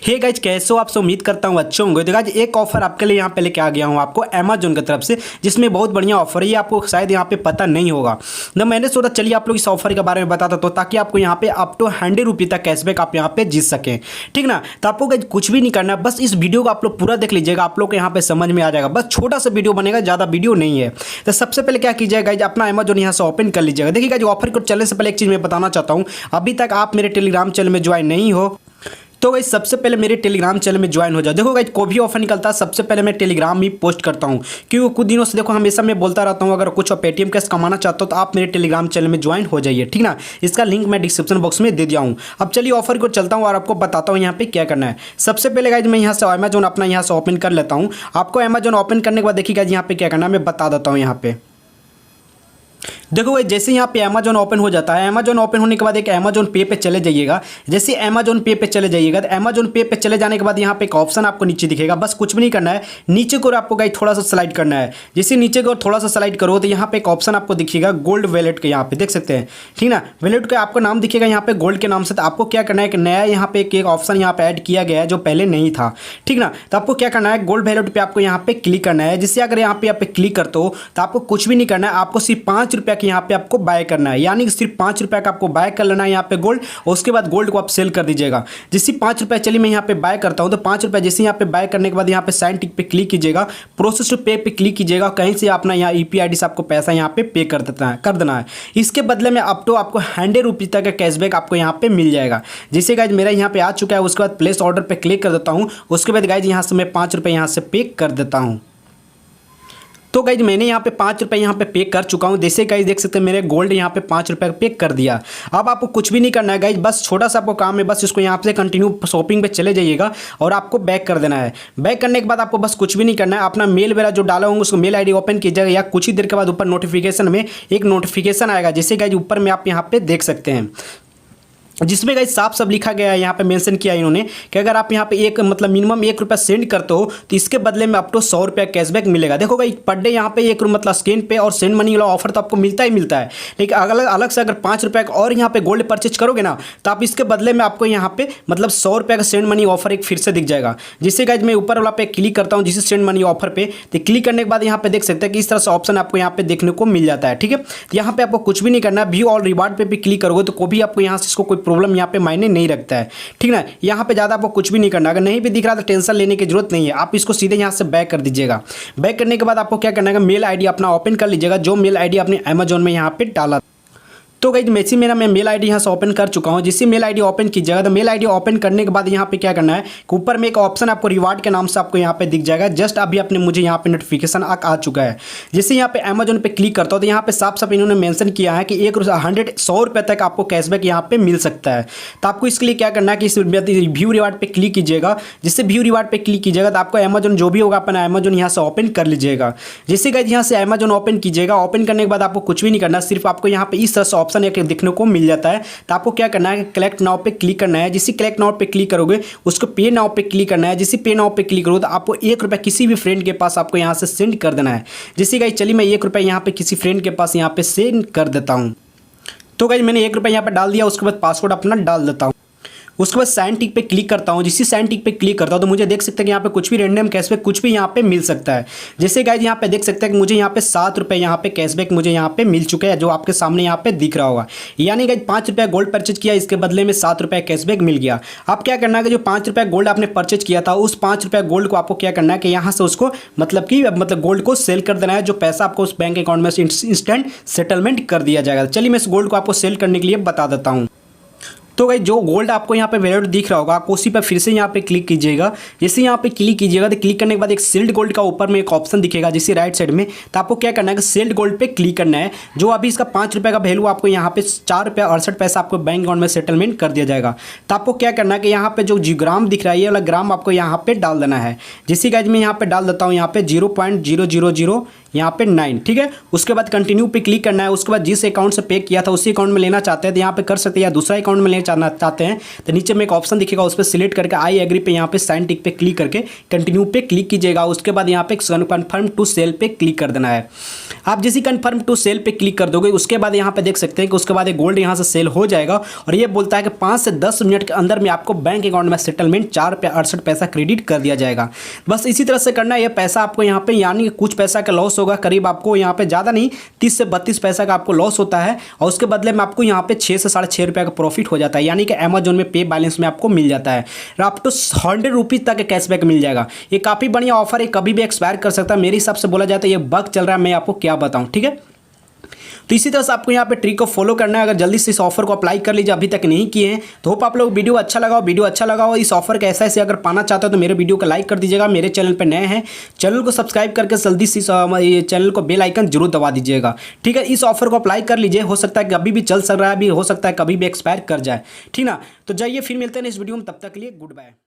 Hey guys, कैसे हो आप? सब उम्मीद करता हूँ अच्छे होंगे। तो गाइज एक ऑफर आपके लिए यहाँ पे लेके आ गया हूँ आपको अमेजोन की तरफ से, जिसमें बहुत बढ़िया ऑफर है। ये आपको शायद यहाँ पे पता नहीं होगा ना। मैंने सोचा चलिए आप लोग इस ऑफर के बारे में बताता तो ताकि आपको यहाँ पे अप टू 100 रुपये तक कैशबैक आप यहाँ पे जीत सकें, ठीक ना। तो आपको गाइज कुछ भी नहीं करना है, बस इस वीडियो को आप लोग पूरा देख लीजिएगा, आप लोग को यहाँ पे समझ में आ जाएगा। बस छोटा सा वीडियो बनेगा, ज़्यादा वीडियो नहीं है। तो सबसे पहले क्या कीजिएगा गाइज, अपना अमेजोन यहाँ से ओपन कर लीजिएगा। देखिए गाइज, ऑफर को चलने से पहले एक चीज़ मैं बताना चाहता हूँ, अभी तक आप मेरे टेलीग्राम चैनल में ज्वाइन नहीं हो तो गाइस सबसे पहले मेरे टेलीग्राम चैनल में ज्वाइन हो जाओ। देखो गाइस, कोई भी ऑफर निकलता है सबसे पहले मैं टेलीग्राम में पोस्ट करता हूँ, क्योंकि कुछ दिनों से देखो हमेशा मैं बोलता रहता हूँ अगर कुछ पेटीएम कैश कमाना चाहते हो तो आप मेरे टेलीग्राम चैनल में ज्वाइन हो जाइए, ठीक ना। इसका लिंक मैं डिस्क्रिप्शन बॉक्स में दे दिया हूँ। अब चलिए ऑफर को चलता हूँ और आपको बताता हूँ यहाँ पे क्या करना है। सबसे पहले गाइस मैं यहाँ से अमेजोन अपना यहाँ से ओपन कर लेता हूँ। आपको अमेजोन ओपन करने के बाद देखिए गाइस यहाँ पे क्या करना है मैं बता देता हूँ। यहाँ पे देखो भाई, जैसे यहाँ पे अमेजोन ओपन हो जाता है, अमेजोन ओपन होने के बाद एक अमेजोन पे पे चले जाइएगा। जैसे अमेजोन पे पे चले जाइएगा तो अमेजोन पे पे चले जाने के बाद यहाँ पे एक ऑप्शन आपको नीचे दिखेगा। बस कुछ भी नहीं करना है, नीचे को आपको गाइस थोड़ा सा स्लाइड करना है। जैसे नीचे को थोड़ा सा स्लाइड करो तो यहाँ पे एक ऑप्शन आपको दिखेगा गोल्ड वैलेट के, यहाँ पे देख सकते हैं, ठीक ना। वैलेट का आपको नाम दिखेगा यहाँ पे गोल्ड के नाम से। तो आपको क्या करना है कि नया यहाँ पे एक ऑप्शन यहाँ पे ऐड किया गया है जो पहले नहीं था, ठीक ना। तो आपको क्या करना है, गोल्ड वैलेट पे आपको यहाँ पे क्लिक करना है। जिससे अगर यहाँ पे क्लिक करते हो तो आपको कुछ भी नहीं करना है, आपको सिर्फ 5 रुपये के यहाँ पे आपको बाय करना है। यानी कि सिर्फ 5 रुपये का आपको बाय कर लेना है यहाँ पे गोल्ड, और उसके बाद गोल्ड को आप सेल कर दीजिएगा। जिससे 5 रुपये चलिए मैं यहाँ पे बाय करता हूँ, तो 5 रुपये जैसे यहाँ पे बाय करने के बाद यहाँ पे साइन टिक पे क्लिक कीजिएगा, प्रोसेस टू पे पे क्लिक कीजिएगा। कहीं से अपना यहाँ यूपीआई आईडी से आपको पैसा यहाँ पे कर देना है। इसके बदले में अप टू आपको 100 रुपये तक का कैशबैक आपको यहाँ पे मिल जाएगा। जिससे गाइज मेरा यहाँ पे आ चुका है। उसके बाद प्लेस ऑर्डर पे क्लिक कर देता हूँ। उसके बाद गाइज यहाँ से मैं 5 रुपये यहाँ से पे कर देता हूँ। तो गाइज मैंने यहाँ पे 5 रुपये यहाँ पे कर चुका हूँ। जैसे गाइज देख सकते हैं मेरे गोल्ड यहाँ पे 5 रुपये पे कर दिया। अब आपको कुछ भी नहीं करना है गाइज, बस छोटा सा आपको काम है, बस इसको यहाँ से कंटिन्यू शॉपिंग पे चले जाइएगा और आपको बैक कर देना है। बैक करने के बाद आपको बस कुछ भी नहीं करना है, अपना मेल वगैरह जो डाला होंगे उसको मेल आईडी ओपन कीजिएगा। या कुछ ही देर के बाद ऊपर नोटिफिकेशन में एक नोटिफिकेशन आएगा, जैसे गाइज ऊपर में आप यहाँ पे देख सकते हैं, जिसमें गाइस साफ सब लिखा गया है। यहाँ पे मेंशन किया इन्होंने कि अगर आप यहाँ पे एक मतलब मिनिमम 1 रुपया सेंड करते हो तो इसके बदले में अप टू 100 रुपया कैशबैक मिलेगा। देखो गाइस, पर डे यहाँ पे 1 मतलब स्कैन पे और सेंड मनी वाला ऑफर तो आपको मिलता ही मिलता है। लेकिन अलग से अगर 5 रुपये का और यहाँ पे गोल्ड परचेज करोगे ना तो आप इसके बदले में आपको यहाँ पे मतलब 100 रुपये का सेंड मनी ऑफर एक फिर से दिख जाएगा। जिससे गाइस मैं ऊपर वाला पे क्लिक करता हूँ, जिससे सेंड मनी ऑफर पे, तो क्लिक करने के बाद यहाँ पे देख सकते हैं कि इस तरह से ऑप्शन आपको यहाँ पे देखने को मिल जाता है, ठीक है। तो यहाँ पे आपको कुछ भी नहीं करना है, व्यू और रिवार्ड पे भी क्लिक करोगे तो कोई भी आपको यहाँ से इसको कोई प्रॉब्लम यहाँ पे मायने नहीं रखता है, ठीक ना। यहाँ पे ज़्यादा आपको कुछ भी नहीं करना। अगर नहीं भी दिख रहा तो टेंशन लेने की जरूरत नहीं है, आप इसको सीधे यहाँ से बैक कर दीजिएगा। बैक करने के बाद आपको क्या करना है, मेल आईडी अपना ओपन कर लीजिएगा, जो मेल आईडी आपने अमेजोन में यहाँ पे डाला। तो गाइज मैं मेल आईडी यहाँ से ओपन कर चुका हूँ। जिससे मेल आईडी ओपन कीजिएगा तो मेल आईडी ओपन करने के बाद यहाँ पे क्या करना है कि ऊपर में एक ऑप्शन आपको रिवार्ड के नाम से आपको यहाँ पे दिख जाएगा। जस्ट अभी आपने मुझे यहाँ पे नोटिफिकेशन आ चुका है। जैसे यहाँ पे अमेजोन पे क्लिक करता हो तो यहाँ पे साफ साफ इन्होंने मेंशन किया है कि 100 रुपये तक आपको कैशबैक यहाँ पे मिल सकता है। तो आपको इसके लिए क्या करना है कि इस व्यू रिवार्ड पे क्लिक कीजिएगा। जिससे व्यू रिवार्ड पे क्लिक कीजिएगा तो आपको अमेजोन जो भी होगा अपना अमेजोन यहाँ से ओपन कर लीजिएगा। जैसे गाइज यहाँ से अमेजोन ओपन कीजिएगा, ओपन करने के बाद आपको कुछ भी नहीं करना, सिर्फ आपको यहाँ पे इस तरह से ऑप्शन एक दिखने को मिल जाता है। तो आपको क्या करना है, कलेक्ट नाउ पे क्लिक करना है। जिससे कलेक्ट नाउ पे क्लिक करोगे उसको पे नाउ पे क्लिक करना है। जिससे पे नाउ पे क्लिक करोगे तो आपको 1 रुपया किसी भी फ्रेंड के पास आपको यहाँ से सेंड कर देना है। जिससे गाइस चलिए मैं 1 रुपया यहाँ पे किसी फ्रेंड के पास यहाँ पे सेंड कर देता हूँ। तो गाइस मैंने 1 रुपया यहाँ पे डाल दिया। उसके बाद पासवर्ड अपना डाल देता हूँ। उसके बाद साइन टिक पे क्लिक करता हूँ। जिससे साइन टिक पे क्लिक करता हूँ तो मुझे देख सकते हैं कि यहाँ पे कुछ भी रैंडम कैशबैक कुछ भी यहाँ पे मिल सकता है। जैसे गाइज यहाँ पे देख सकते हैं कि मुझे यहाँ पे 7 रुपये यहाँ पे कैशबैक मुझे यहाँ पे मिल चुका है, जो आपके सामने यहाँ पे दिख रहा होगा। यानी गाइज 5 रुपया गोल्ड परचेज किया, इसके बदले में 7 रुपया कैशबैक मिल गया। अब क्या करना है कि जो 5 रुपया गोल्ड आपने परचेज किया था उस 5 रुपया गोल्ड को आपको क्या करना है कि यहाँ से उसको मतलब गोल्ड को सेल कर देना है। जो पैसा आपको उस बैंक अकाउंट में इंस्टेंट सेटलमेंट कर दिया जाएगा। चलिए मैं इस गोल्ड को आपको सेल करने के लिए बता देता हूँ। तो गाइस जो गोल्ड आपको यहाँ पे वैलेट दिख रहा होगा, आपको उसी पर फिर से यहाँ पे क्लिक कीजिएगा। जैसे यहाँ पे क्लिक कीजिएगा तो क्लिक करने के बाद एक सेल्ड गोल्ड का ऊपर में एक ऑप्शन दिखेगा जिससे राइट साइड में। तो आपको क्या करना है कि सेल्ड गोल्ड पे क्लिक करना है। जो अभी इसका 5 रुपये का वैल्यू आपको यहाँ पे 4 रुपया 68 पैसा आपको बैंक अकाउंट में सेटलमेंट कर दिया जाएगा। तो आपको क्या करना है कि यहाँ पे जो ग्राम दिख रहा है ये वाला ग्राम आपको यहाँ पे डाल देना है। जिससे गाइज मैं यहाँ पे डाल देता हूँ यहाँ पे 0.000 यहाँ पे 9, ठीक है। उसके बाद कंटिन्यू पे क्लिक करना है। उसके बाद जिस अकाउंट से पे किया था उसी अकाउंट में लेना चाहते हैं तो यहाँ पे कर सकते हैं, या दूसरा अकाउंट में लेना चाहते हैं तो नीचे में एक ऑप्शन दिखेगा, उस पर सिलेक्ट करके आई एग्री पे यहाँ पे साइन टिक पे क्लिक करके कंटिन्यू पे क्लिक कीजिएगा। उसके बाद यहाँ पे कन्फर्म टू सेल पे क्लिक कर देना है। आप जैसे कन्फर्म टू सेल पे क्लिक कर दोगे उसके बाद यहाँ पे देख सकते हैं कि उसके बाद गोल्ड यहाँ से सेल हो जाएगा और ये बोलता है कि 5 से 10 मिनट के अंदर में आपको बैंक अकाउंट में सेटलमेंट 4 पैसा क्रेडिट कर दिया जाएगा। बस इसी तरह से करना है। ये पैसा आपको यहाँ पे यानी कि कुछ पैसा का लॉस होगा, करीब आपको यहाँ पे ज़्यादा नहीं 30 से 32 पैसा का आपको लॉस होता है और उसके बदले में आपको यहाँ पे 6 से 6.5 रुपये का प्रॉफिट हो जाता है, यानी कि अमेजोन में पे बैलेंस में आपको मिल जाता है और आपको 100 रुपीज़ तक कैशबैक मिल जाएगा। ये काफ़ी बढ़िया ऑफर है, कभी भी एक्सपायर कर सकता है। मेरे हिसाब से बोला जाए तो ये बग चल रहा है, मैं आपको क्या बताऊँ, ठीक है। तो इसी तरह से आपको यहाँ पे ट्रिक को फॉलो करना है। अगर जल्दी से इस ऑफर को अप्लाई कर लीजिए, अभी तक नहीं किए हैं तो होप आप लोग वीडियो अच्छा लगा हो। इस ऑफर का ऐसा अगर पाना चाहते हो तो मेरे वीडियो को लाइक कर दीजिएगा। मेरे चैनल पे नए हैं चैनल को सब्सक्राइब करके जल्दी से चैनल को बेल आइकन जरूर दबा दीजिएगा, ठीक है। इस ऑफर को अप्लाई कर लीजिए, हो सकता है कभी भी चल सक रहा है, अभी हो सकता है कभी भी एक्सपायर कर जाए, ठीक ना। तो जाइए फिर मिलते हैं इस वीडियो में, तब तक के लिए गुड बाय।